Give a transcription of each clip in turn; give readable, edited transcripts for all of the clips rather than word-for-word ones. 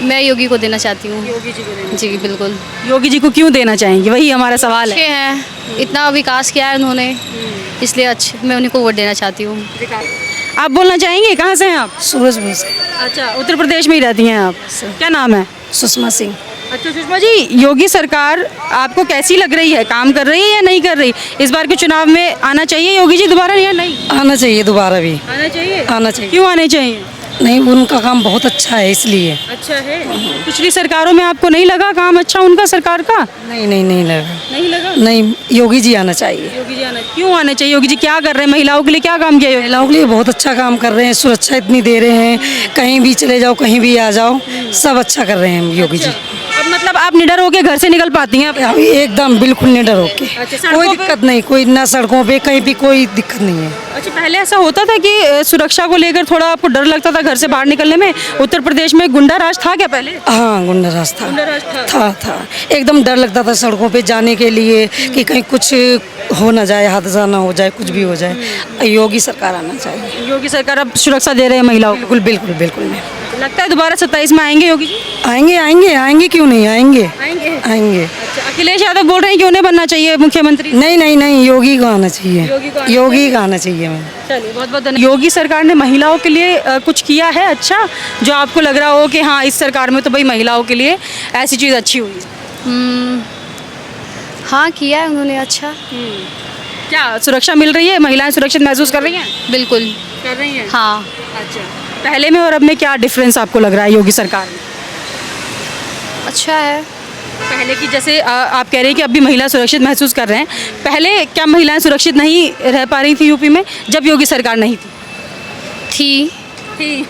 मैं योगी को देना चाहती हूँ। योगी जी को देना। जी बिल्कुल। योगी जी को क्यों देना चाहेंगे, वही हमारा सवाल अच्छे है। हैं, इतना विकास किया है उन्होंने, इसलिए अच्छे मैं उन्हीं को वोट देना चाहती हूँ। आप बोलना चाहेंगे, कहाँ से हैं आप? सूरजपुर से। अच्छा, उत्तर प्रदेश में ही रहती हैं आप। क्या नाम है? सुषमा सिंह। अच्छा सुषमा जी, योगी सरकार आपको कैसी लग रही है, काम कर रही है या नहीं कर रही? इस बार के चुनाव में आना चाहिए योगी जी दोबारा या नहीं? आना चाहिए दोबारा भी। आना चाहिए। आना चाहिए। क्यों आने चाहिए? नहीं, उनका काम बहुत अच्छा है इसलिए। अच्छा है। पिछली सरकारों में आपको नहीं लगा काम अच्छा उनका, सरकार का? नहीं नहीं नहीं लगा। नहीं लगा। नहीं, योगी जी आना चाहिए। योगी जी आना, क्यों आना चाहिए? योगी जी क्या कर रहे हैं, महिलाओं के लिए क्या काम किया? महिलाओं के लिए बहुत अच्छा काम कर रहे हैं, सुरक्षा इतनी दे रहे हैं, कहीं भी चले जाओ कहीं भी आ जाओ, सब अच्छा कर रहे हैं योगी जी। अब मतलब आप निडर होके घर से निकल पाती हैं? अभी एकदम बिल्कुल निडर होके। अच्छा, सड़कों कोई पे? दिक्कत नहीं, कोई ना सड़कों पे कहीं भी कोई दिक्कत नहीं है। अच्छा, पहले ऐसा होता था कि सुरक्षा को लेकर थोड़ा आपको डर लगता था घर से बाहर निकलने में? उत्तर प्रदेश में गुंडा राज था क्या पहले? हाँ, गुंडा राज था। गुंडा राज था एकदम डर लगता था सड़कों पे जाने के लिए कि कहीं कुछ हो ना जाए, हादसा ना हो जाए, कुछ भी हो जाए। योगी सरकार आना चाहिए। योगी सरकार अब सुरक्षा दे रहे हैं महिलाओं को। बिल्कुल बिल्कुल बिल्कुल नहीं। लगता है दोबारा 27 में आएंगे योगी जी? आएंगे आएंगे आएंगे, क्यों नहीं आएंगे? आएंगे। आएंगे। अच्छा, अखिलेश यादव बोल रहे हैं क्यों नहीं बनना चाहिए मुख्यमंत्री? नहीं नहीं नहीं, योगी को आना चाहिए। योगी को आना चाहिए मैं। चलिए, बहुत बहुत धन्यवाद। योगी सरकार ने महिलाओं के लिए कुछ किया है अच्छा, जो आपको लग रहा हो कि हाँ इस सरकार में तो भाई महिलाओं के लिए ऐसी चीज़ अच्छी हुई है? हाँ किया है उन्होंने अच्छा। क्या सुरक्षा मिल रही है, महिलाएं सुरक्षित महसूस कर रही हैं? बिल्कुल। कर रही हैं। हाँ। अच्छा, पहले में और अब में क्या डिफरेंस आपको लग रहा है योगी सरकार में? अच्छा है। पहले की जैसे आप कह रहे हैं कि अब भी महिला सुरक्षित महसूस कर रहे हैं, पहले क्या महिलाएं सुरक्षित नहीं रह पा रही थी यूपी में जब योगी सरकार नहीं थी? थी।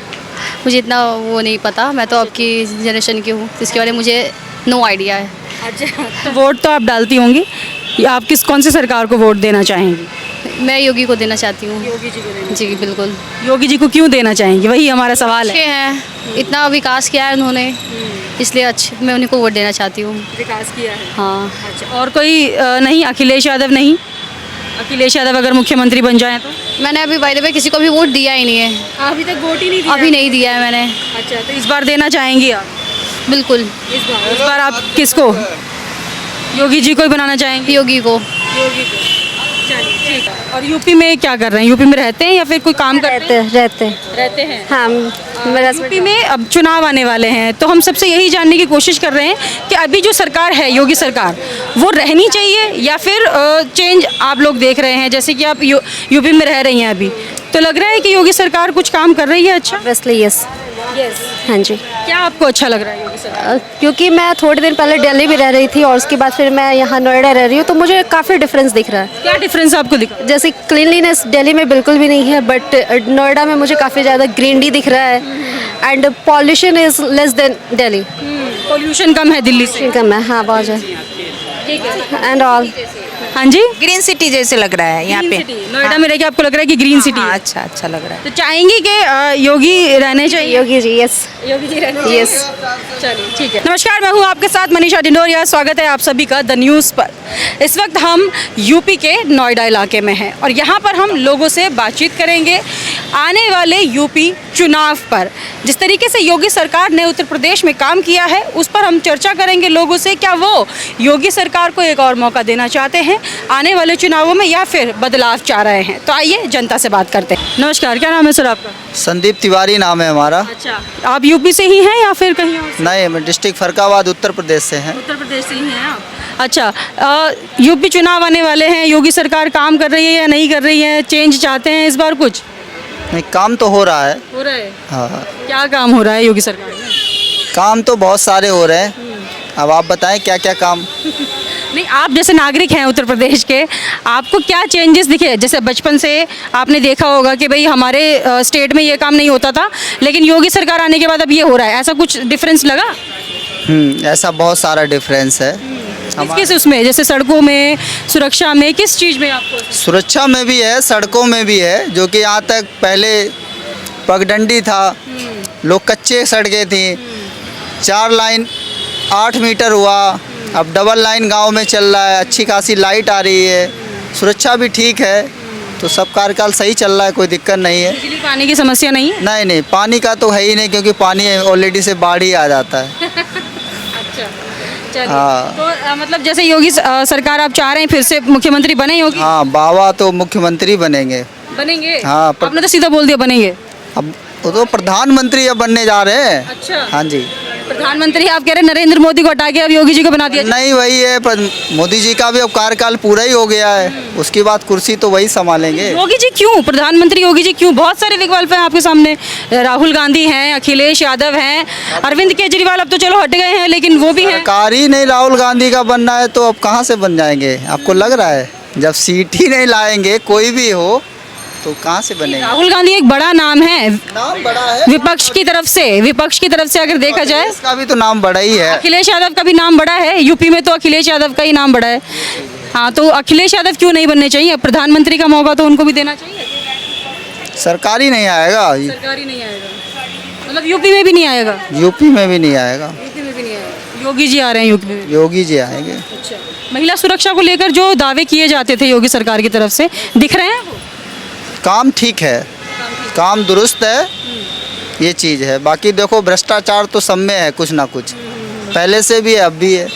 मुझे इतना वो नहीं पता, मैं तो आपकी जनरेशन की हूँ, इसके बारे में मुझे नो आइडिया है। अच्छा, तो वोट तो आप डालती होंगी, या आप कौन सी सरकार को वोट देना चाहेंगी? मैं योगी को देना चाहती हूँ। योगी जी को। जी बिल्कुल। योगी जी को क्यों देना चाहेंगी, वही हमारा सवाल अच्छे है। हैं, इतना विकास किया है उन्होंने, इसलिए अच्छे मैं उन्हीं को वोट देना चाहती हूँ। विकास किया है। हाँ। अच्छा, और कोई नहीं? अखिलेश यादव नहीं? अखिलेश यादव अगर मुख्यमंत्री बन जाए तो? मैंने अभी बाय द वे किसी को भी वोट दिया ही नहीं है। अभी तक वोट ही नहीं दिया? अभी नहीं दिया है मैंने। अच्छा, तो इस बार देना चाहेंगी आप? बिल्कुल। इस बार आप किसको? योगी जी को ही बनाना चाहेंगे? योगी को। योगी को। चलिए, ठीक है। और यूपी में क्या कर रहे हैं? यूपी में रहते हैं या फिर कोई काम करते हैं? रहते हैं। हाँ, मेरा यूपी में अब चुनाव आने वाले हैं, तो हम सबसे यही जानने की कोशिश कर रहे हैं कि अभी जो सरकार है योगी सरकार, वो रहनी चाहिए या फिर चेंज आप लोग देख रहे हैं? जैसे कि आप यूपी में रह रही हैं अभी, तो लग रहा है कि योगी सरकार कुछ काम कर रही है अच्छा? Obviously yes. हाँ जी। क्या आपको अच्छा लग रहा है योगी सरकार? क्योंकि मैं थोड़े दिन पहले दिल्ली भी रह रही थी और उसके बाद फिर मैं यहाँ नोएडा रह रही हूँ, तो मुझे काफ़ी डिफरेंस दिख रहा है। क्या डिफरेंस आपको दिखा? जैसे क्लीनलीनेस दिल्ली में बिल्कुल भी नहीं है, बट नोएडा में मुझे काफ़ी ज़्यादा ग्रीनरी दिख रहा है and pollution is less than Delhi. Pollution कम है दिल्ली से? कम है, हाँ बहुत ज़्यादा एंड ऑल। हाँ जी, ग्रीन सिटी जैसे लग रहा है यहाँ पे। नोएडा में रह के आपको लग रहा है कि ग्रीन सिटी है? अच्छा अच्छा लग रहा है। तो चाहेंगे कि योगी रहने चाहिए? योगी जी यस। योगी जी रहने यस। चलिए, ठीक है। नमस्कार, मैं हूँ आपके साथ मनीषा डिंडोरिया। स्वागत है आप सभी का द न्यूज़ पर। इस वक्त हम यूपी के नोएडा इलाके में हैं और यहाँ पर हम लोगों से बातचीत करेंगे आने वाले यूपी चुनाव पर। जिस तरीके से योगी सरकार ने उत्तर प्रदेश में काम किया है उस पर हम चर्चा करेंगे लोगों से। क्या वो योगी सरकार को एक और मौका देना चाहते हैं आने वाले चुनावों में या फिर बदलाव चाह रहे हैं? तो आइए जनता से बात करते हैं। नमस्कार, क्या नाम है सर आपका? संदीप तिवारी नाम है हमारा। अच्छा, आप यूपी से ही हैं या फिर कहीं और से? नहीं, मैं डिस्ट्रिक्ट फरकाबाद उत्तर प्रदेश से हैं। उत्तर प्रदेश से ही हैं आप? अच्छा, यूपी चुनाव आने वाले हैं, योगी सरकार काम कर रही है या नहीं कर रही है? चेंज चाहते हैं इस बार कुछ? नहीं, काम तो हो रहा है। हो रहा है? हाँ, क्या काम हो रहा है योगी सरकार में? काम तो बहुत सारे हो रहे हैं। अब आप बताएं क्या क्या काम। नहीं, आप जैसे नागरिक हैं उत्तर प्रदेश के, आपको क्या चेंजेस दिखे? जैसे बचपन से आपने देखा होगा कि भाई हमारे स्टेट में ये काम नहीं होता था, लेकिन योगी सरकार आने के बाद अब ये हो रहा है, ऐसा कुछ डिफरेंस लगा? ऐसा बहुत सारा डिफरेंस है। किस उसमें, जैसे सड़कों में, सुरक्षा में, किस चीज़ में आपको? सुरक्षा में भी है, सड़कों में भी है। जो कि यहाँ तक पहले पगडंडी था, लोग कच्चे सड़कें थी, 4 लाइन 8 मीटर हुआ, अब डबल लाइन गांव में चल रहा है, अच्छी खासी लाइट आ रही है, सुरक्षा भी ठीक है। तो सब कार्यकाल सही चल रहा है, कोई दिक्कत नहीं है। बिजली पानी की समस्या नहीं है? नहीं नहीं, पानी का तो है ही नहीं, क्योंकि पानी ऑलरेडी से बाढ़ ही आ जाता है। अच्छा चलिए। हाँ। तो मतलब जैसे योगी सरकार आप चाह रहे हैं फिर से मुख्यमंत्री बने योगी? हाँ, बाबा तो मुख्यमंत्री बनेंगे। बनेंगे? हाँ, आपने तो सीधा बोल दिया बनेंगे। अब वो तो प्रधानमंत्री अब बनने जा रहे हैं। अच्छा। हाँ जी। प्रधानमंत्री आप कह रहे हैं नरेंद्र मोदी को हटा के अब योगी जी को बना दिया? नहीं, वही है, पर मोदी जी का भी अब कार्यकाल पूरा ही हो गया है, उसके बाद कुर्सी तो वही संभालेंगे। योगी जी क्यों? प्रधानमंत्री योगी जी क्यों? बहुत सारे विकल्प हैं आपके सामने। राहुल गांधी हैं, अखिलेश यादव हैं, अरविंद केजरीवाल अब तो चलो हट गए हैं, लेकिन वो भी हैं। सरकार ही नहीं राहुल गांधी का बनना है तो अब कहाँ से बन जाएंगे? आपको लग रहा है जब सीट ही नहीं लाएंगे कोई भी हो तो कहाँ से बनेंगे? राहुल गांधी एक बड़ा नाम है नाम बड़ा है विपक्ष की तरफ से अगर देखा जाए। इसका भी तो नाम बड़ा ही है। अखिलेश यादव का भी नाम बड़ा है, यूपी में तो अखिलेश यादव का ही नाम बड़ा है। हाँ, तो अखिलेश यादव क्यों नहीं बनने चाहिए? प्रधानमंत्री का मौका तो उनको भी देना चाहिए। सरकार ही नहीं आएगा, सरकार ही नहीं आएगा, मतलब यूपी में भी नहीं आएगा? यूपी में भी नहीं आएगा। यूपी में भी नहीं आएगा। योगी जी आ रहे हैं यूपी में? योगी जी आएंगे। अच्छा। महिला सुरक्षा को लेकर जो दावे किए जाते थे योगी सरकार की तरफ से, दिख रहे हैं वो? काम ठीक है, काम दुरुस्त है, ये चीज़ है। बाकी देखो भ्रष्टाचार तो सब में है कुछ ना कुछ, पहले से भी है अब भी है।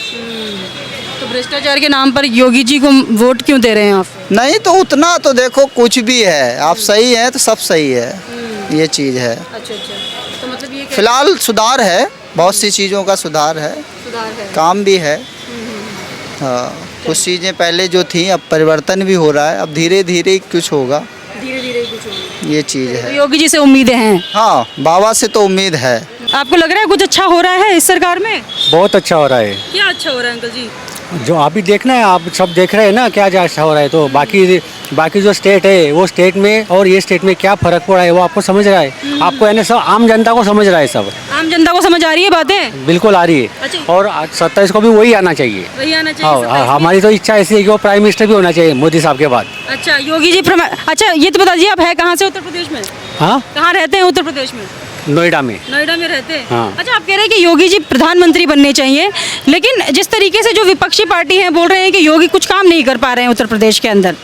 तो भ्रष्टाचार के नाम पर योगी जी को वोट क्यों दे रहे हैं आप? नहीं तो उतना तो देखो कुछ भी है, आप सही है तो सब सही है, ये चीज़ है। अच्छा अच्छा, तो मतलब ये फिलहाल सुधार है, बहुत सी चीज़ों का सुधार है, सुधार है। काम भी है। हाँ, कुछ चीज़ें पहले जो थी अब परिवर्तन भी हो रहा है, अब धीरे धीरे कुछ होगा, धीरे धीरे कुछ होगा। ये चीज़ तो है। योगी जी से उम्मीदें हैं? हाँ, बाबा से तो उम्मीद है। आपको लग रहा है कुछ अच्छा हो रहा है इस सरकार में? बहुत अच्छा हो रहा है। क्या अच्छा हो रहा है अंकल जी? जो आप भी देखना है, आप सब देख रहे हैं ना क्या अच्छा हो रहा है। तो बाकी जो स्टेट है वो स्टेट में और ये स्टेट में क्या फर्क पड़ा है वो आपको समझ रहा है। आपको यानी सब आम जनता को समझ रहा है, सब आम जनता को समझ आ रही है बातें? बिल्कुल आ रही है। अच्छा। और 27 को भी वही आना चाहिए। वही आना चाहिए? हाँ, हमारी तो इच्छा ऐसी है कि वो प्राइम मिनिस्टर भी होना चाहिए मोदी साहब के बाद। अच्छा, योगी जी अच्छा ये तो बता दीजिए, आप है कहाँ से उत्तर प्रदेश में? हाँ, कहाँ रहते हैं उत्तर प्रदेश में? नोएडा में। नोएडा में रहते हैं? हाँ। अच्छा, आप कह रहे हैं कि योगी जी प्रधानमंत्री बनने चाहिए, लेकिन जिस तरीके से जो विपक्षी पार्टी है बोल रहे हैं कि योगी कुछ काम नहीं कर पा रहे हैं उत्तर प्रदेश के अंदर,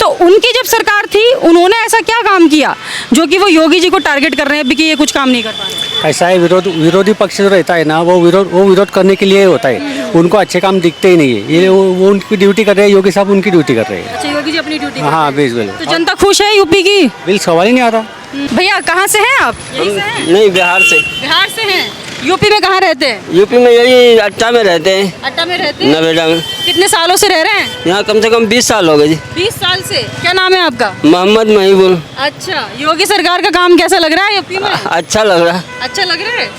तो उनकी जब सरकार थी उन्होंने ऐसा क्या काम किया जो कि वो योगी जी को टारगेट कर रहे हैं कि ये कुछ काम नहीं कर पा रहे? ऐसा है, विरोधी पक्ष जो रहता है ना वो विरोध करने के लिए होता है, उनको अच्छे काम दिखते ही नहीं है। ये वो उनकी ड्यूटी कर रहे हैं, योगी साहब उनकी ड्यूटी कर रहे हैं। अच्छा, योगी जी अपनी ड्यूटी? हाँ, बिल्कुल। तो जनता खुश है यूपी की? बिल सवाल ही नहीं आता। भैया कहाँ से हैं आप? यहीं से हैं? नहीं, बिहार से। बिहार से हैं। यूपी में कहाँ रहते हैं? यूपी में यही अट्टा में रहते हैं। अड्डा में रहते हैं? नोएडा में। कितने सालों से रह रहे हैं? यहाँ कम से कम 20 साल हो गए जी। 20 साल से। क्या नाम है आपका? मोहम्मद महिबुल। अच्छा, योगी सरकार का काम कैसा लग रहा है यूपी में? अच्छा लग रहा है। अच्छा लग रहा है।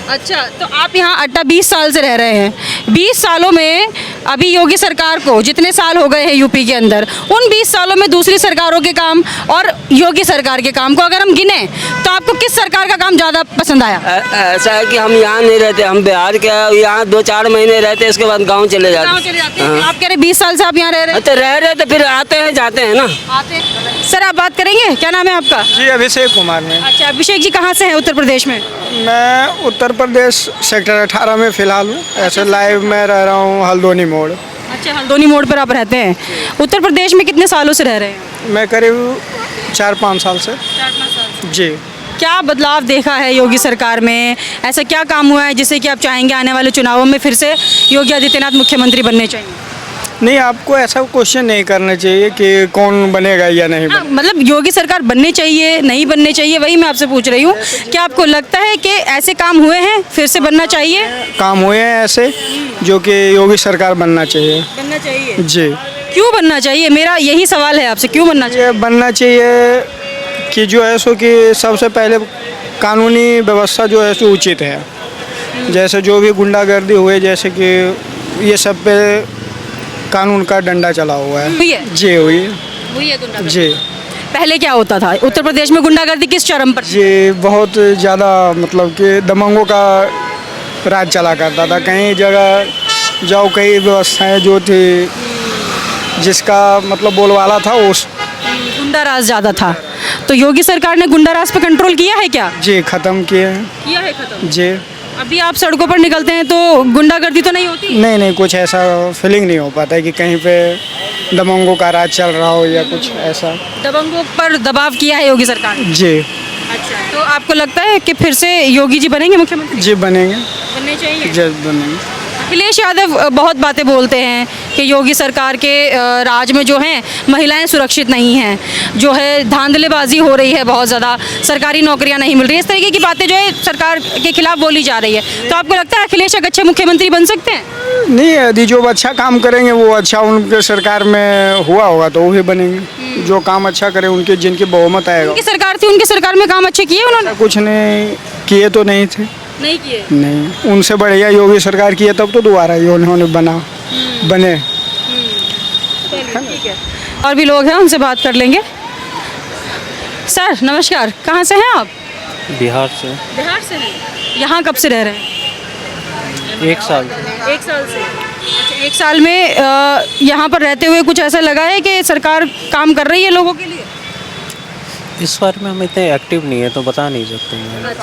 अच्छा, तो आप यहाँ अड्डा 20 साल से रह रहे हैं। 20 सालों में अभी योगी सरकार को जितने साल हो गए हैं यूपी के अंदर, उन 20 सालों में दूसरी सरकारों के काम और योगी सरकार के काम को अगर हम गिने तो आपको किस सरकार का काम ज़्यादा पसंद आया? ऐसा है कि हम यहाँ नहीं रहते, हम बिहार के, यहाँ 2-4 महीने रहते, इसके बाद गाँव चले जाते। गाँव चले जाते हैं? आप कह रहे 20 साल से आप यहाँ रह रहे हैं? तो रह रहे तो फिर आते हैं जाते हैं ना। आते हैं। सर आप बात करेंगे, क्या नाम है आपका? जी, अभिषेक कुमार में। अच्छा, अभिषेक जी कहाँ से हैं उत्तर प्रदेश में? मैं उत्तर प्रदेश सेक्टर 18 में फ़िलहाल हूँ। ऐसे लाइव में रह रहा हूँ हल्द्वानी मोड़। अच्छा, हल्द्वानी मोड़ पर आप रहते हैं। उत्तर प्रदेश में कितने सालों से रह रहे हैं? मैं करीब 4-5 साल से। 4-5 साल। जी। क्या बदलाव देखा है योगी सरकार में? ऐसा क्या काम हुआ है जिससे कि आप चाहेंगे आने वाले चुनावों में फिर से योगी आदित्यनाथ मुख्यमंत्री बनने चाहिए? नहीं, आपको ऐसा क्वेश्चन नहीं करना चाहिए कि कौन बनेगा या नहीं हाँ, बनेगा। मतलब योगी सरकार बनने चाहिए नहीं बनने चाहिए, वही मैं आपसे पूछ रही हूँ। क्या आपको लगता है कि ऐसे काम हुए हैं फिर से बनना चाहिए? काम हुए हैं ऐसे जो कि योगी सरकार बनना चाहिए। बनना चाहिए। जी। क्यों बनना चाहिए? मेरा यही सवाल है आपसे, क्यों बनना चाहिए? ये बनना चाहिए कि जो है सो कि सबसे पहले कानूनी व्यवस्था जो है सो उचित है। जैसे जो भी गुंडागर्दी हुए, जैसे कि ये सब पे कानून का डंडा चला हुआ है। हुई है? जी, हुई है गुंडागर्दी। जी। पहले क्या होता था उत्तर प्रदेश में? गुंडागर्दी किस चरम पर? जी, बहुत ज़्यादा, मतलब कि दबंगों का राज चला करता था। कई जगह जाओ, कई व्यवस्थाएं जो थी जिसका मतलब बोलवाला था उस गुंडा राज ज़्यादा था। तो योगी सरकार ने गुंडा राज पे कंट्रोल किया है क्या? जी ख़त्म किए हैं। किया है खत्म। जी। अभी आप सड़कों पर निकलते हैं तो गुंडागर्दी तो नहीं होती? नहीं, कुछ ऐसा फीलिंग नहीं हो पाता है कि कहीं पे दबंगों का राज चल रहा हो या कुछ ऐसा। दबंगों पर दबाव किया है योगी सरकार ने। जी अच्छा, तो आपको लगता है कि फिर से योगी जी बनेंगे मुख्यमंत्री? जी बनेंगे, बनने चाहिए। जज बनेंगे। अखिलेश यादव बहुत बातें बोलते हैं कि योगी सरकार के राज में जो हैं महिलाएं सुरक्षित नहीं हैं, जो है धांधलेबाजी हो रही है बहुत ज़्यादा, सरकारी नौकरियां नहीं मिल रही, इस तरीके की बातें जो है सरकार के खिलाफ बोली जा रही है। तो आपको लगता है अखिलेश एक अच्छे मुख्यमंत्री बन सकते हैं? नहीं, यदि जो अच्छा काम करेंगे वो अच्छा उनके सरकार में हुआ होगा तो वो भी बनेंगे। जो काम अच्छा करे उनके जिनकी बहुमत आएगा। उनकी सरकार थी, उनकी सरकार में काम अच्छे किए उन्होंने? कुछ नहीं किए तो नहीं थे। नहीं किए। नहीं, उनसे बढ़िया योगी सरकार की है तब तो दोबारा ये उन्होंने बने। ठीक है, और भी लोग हैं उनसे बात कर लेंगे। सर नमस्कार, कहाँ से हैं आप? बिहार से। बिहार से हैं। यहाँ कब से रह रहे हैं? 1 साल। 1 साल से। अच्छा, 1 साल में यहाँ पर रहते हुए कुछ ऐसा लगा है कि सरकार काम कर रही है लोगों के लिए? इस बारे में हम इतने एक्टिव नहीं है तो बता नहीं सकते हैं।